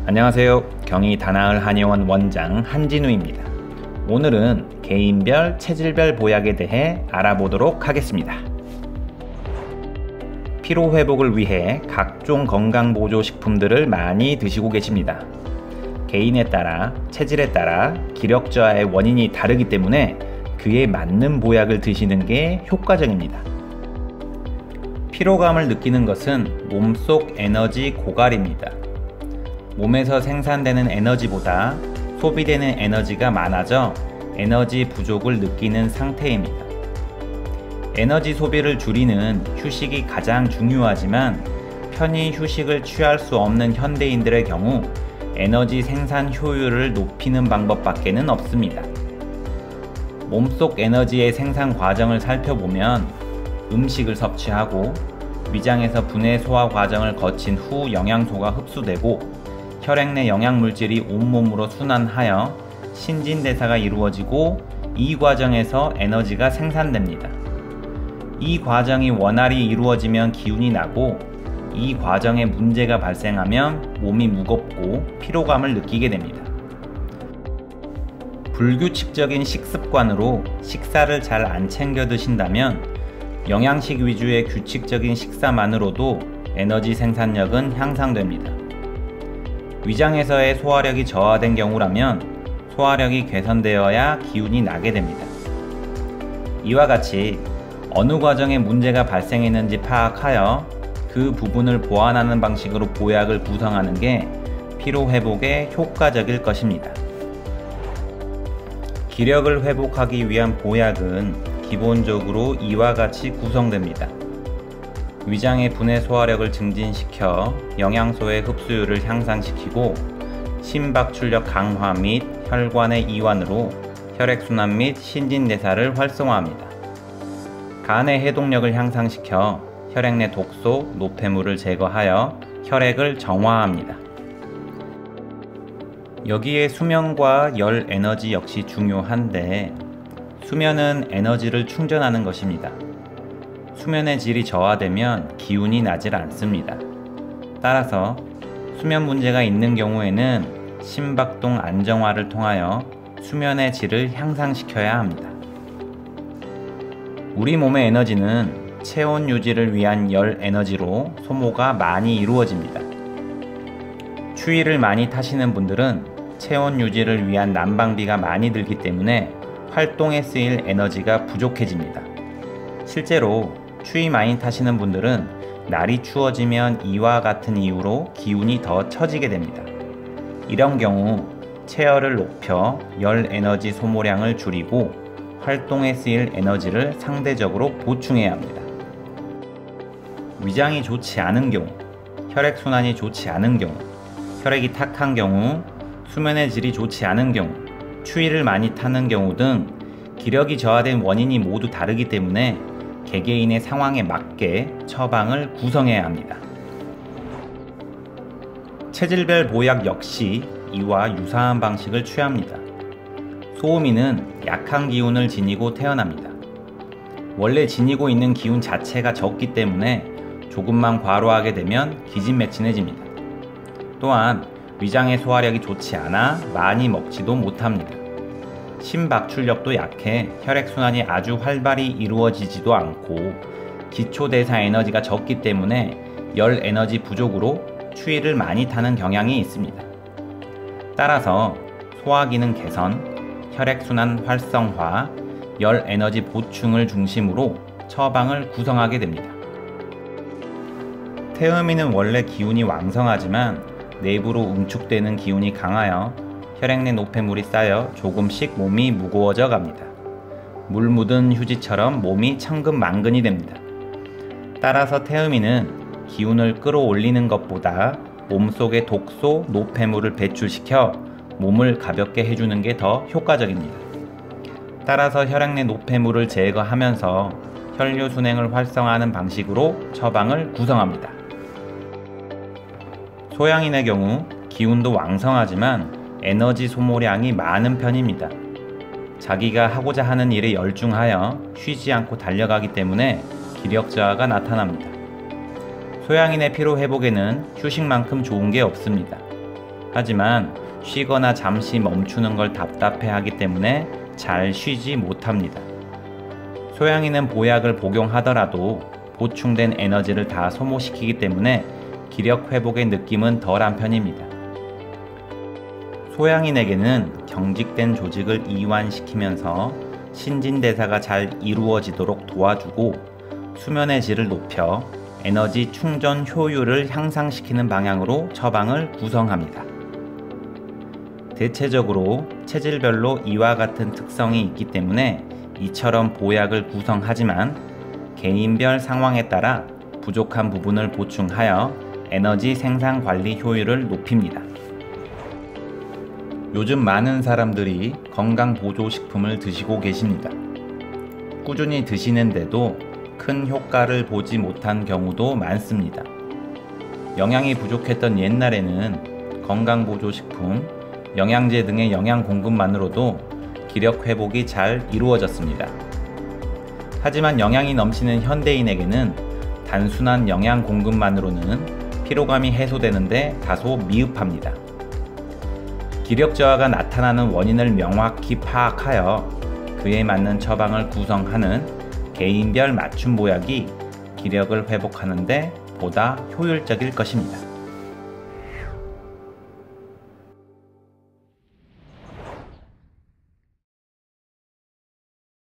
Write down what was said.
안녕하세요. 경희 다나을 한의원 원장 한진우입니다. 오늘은 개인별, 체질별 보약에 대해 알아보도록 하겠습니다. 피로회복을 위해 각종 건강보조식품들을 많이 드시고 계십니다. 개인에 따라, 체질에 따라 기력 저하의 원인이 다르기 때문에 그에 맞는 보약을 드시는 게 효과적입니다. 피로감을 느끼는 것은 몸속 에너지 고갈입니다. 몸에서 생산되는 에너지보다 소비되는 에너지가 많아져 에너지 부족을 느끼는 상태입니다. 에너지 소비를 줄이는 휴식이 가장 중요하지만 편히 휴식을 취할 수 없는 현대인들의 경우 에너지 생산 효율을 높이는 방법밖에는 없습니다. 몸속 에너지의 생산 과정을 살펴보면 음식을 섭취하고 위장에서 분해 소화 과정을 거친 후 영양소가 흡수되고 혈액 내 영양물질이 온몸으로 순환하여 신진대사가 이루어지고 이 과정에서 에너지가 생산됩니다. 이 과정이 원활히 이루어지면 기운이 나고 이 과정에 문제가 발생하면 몸이 무겁고 피로감을 느끼게 됩니다. 불규칙적인 식습관으로 식사를 잘 안 챙겨 드신다면 영양식 위주의 규칙적인 식사만으로도 에너지 생산력은 향상됩니다. 위장에서의 소화력이 저하된 경우라면 소화력이 개선되어야 기운이 나게 됩니다. 이와 같이 어느 과정에 문제가 발생했는지 파악하여 그 부분을 보완하는 방식으로 보약을 구성하는 게 피로회복에 효과적일 것입니다. 기력을 회복하기 위한 보약은 기본적으로 이와 같이 구성됩니다. 위장의 분해 소화력을 증진시켜 영양소의 흡수율을 향상시키고 심박출력 강화 및 혈관의 이완으로 혈액순환 및 신진대사를 활성화합니다. 간의 해독력을 향상시켜 혈액 내 독소, 노폐물을 제거하여 혈액을 정화합니다. 여기에 수면과 열 에너지 역시 중요한데 수면은 에너지를 충전하는 것입니다. 수면의 질이 저하되면 기운이 나질 않습니다. 따라서 수면 문제가 있는 경우에는 심박동 안정화를 통하여 수면의 질을 향상시켜야 합니다. 우리 몸의 에너지는 체온 유지를 위한 열 에너지로 소모가 많이 이루어집니다. 추위를 많이 타시는 분들은 체온 유지를 위한 난방비가 많이 들기 때문에 활동에 쓰일 에너지가 부족해집니다. 실제로 추위 많이 타시는 분들은 날이 추워지면 이와 같은 이유로 기운이 더 처지게 됩니다. 이런 경우 체열을 높여 열 에너지 소모량을 줄이고 활동에 쓰일 에너지를 상대적으로 보충해야 합니다. 위장이 좋지 않은 경우, 혈액순환이 좋지 않은 경우, 혈액이 탁한 경우, 수면의 질이 좋지 않은 경우, 추위를 많이 타는 경우 등 기력이 저하된 원인이 모두 다르기 때문에 개개인의 상황에 맞게 처방을 구성해야 합니다. 체질별 보약 역시 이와 유사한 방식을 취합니다. 소음인은 약한 기운을 지니고 태어납니다. 원래 지니고 있는 기운 자체가 적기 때문에 조금만 과로하게 되면 기진맥진해집니다. 또한 위장의 소화력이 좋지 않아 많이 먹지도 못합니다. 심박출력도 약해 혈액순환이 아주 활발히 이루어지지도 않고 기초대사 에너지가 적기 때문에 열 에너지 부족으로 추위를 많이 타는 경향이 있습니다. 따라서 소화기능 개선, 혈액순환 활성화, 열 에너지 보충을 중심으로 처방을 구성하게 됩니다. 태음인은 원래 기운이 왕성하지만 내부로 응축되는 기운이 강하여 혈액 내 노폐물이 쌓여 조금씩 몸이 무거워져 갑니다. 물 묻은 휴지처럼 몸이 천근만근이 됩니다. 따라서 태음인은 기운을 끌어올리는 것보다 몸속의 독소, 노폐물을 배출시켜 몸을 가볍게 해주는 게 더 효과적입니다. 따라서 혈액 내 노폐물을 제거하면서 혈류순행을 활성화하는 방식으로 처방을 구성합니다. 소양인의 경우 기운도 왕성하지만 에너지 소모량이 많은 편입니다. 자기가 하고자 하는 일에 열중하여 쉬지 않고 달려가기 때문에 기력 저하가 나타납니다. 소양인의 피로 회복에는 휴식만큼 좋은 게 없습니다. 하지만 쉬거나 잠시 멈추는 걸 답답해하기 때문에 잘 쉬지 못합니다. 소양이는 보약을 복용하더라도 보충된 에너지를 다 소모시키기 때문에 기력 회복의 느낌은 덜한 편입니다. 소양인에게는 경직된 조직을 이완시키면서 신진대사가 잘 이루어지도록 도와주고 수면의 질을 높여 에너지 충전 효율을 향상시키는 방향으로 처방을 구성합니다. 대체적으로 체질별로 이와 같은 특성이 있기 때문에 이처럼 보약을 구성하지만 개인별 상황에 따라 부족한 부분을 보충하여 에너지 생산 관리 효율을 높입니다. 요즘 많은 사람들이 건강보조식품을 드시고 계십니다. 꾸준히 드시는데도 큰 효과를 보지 못한 경우도 많습니다. 영양이 부족했던 옛날에는 건강보조식품, 영양제 등의 영양 공급만으로도 기력 회복이 잘 이루어졌습니다. 하지만 영양이 넘치는 현대인에게는 단순한 영양 공급만으로는 피로감이 해소되는데 다소 미흡합니다. 기력 저하가 나타나는 원인을 명확히 파악하여 그에 맞는 처방을 구성하는 개인별 맞춤 보약이 기력을 회복하는 데 보다 효율적일 것입니다.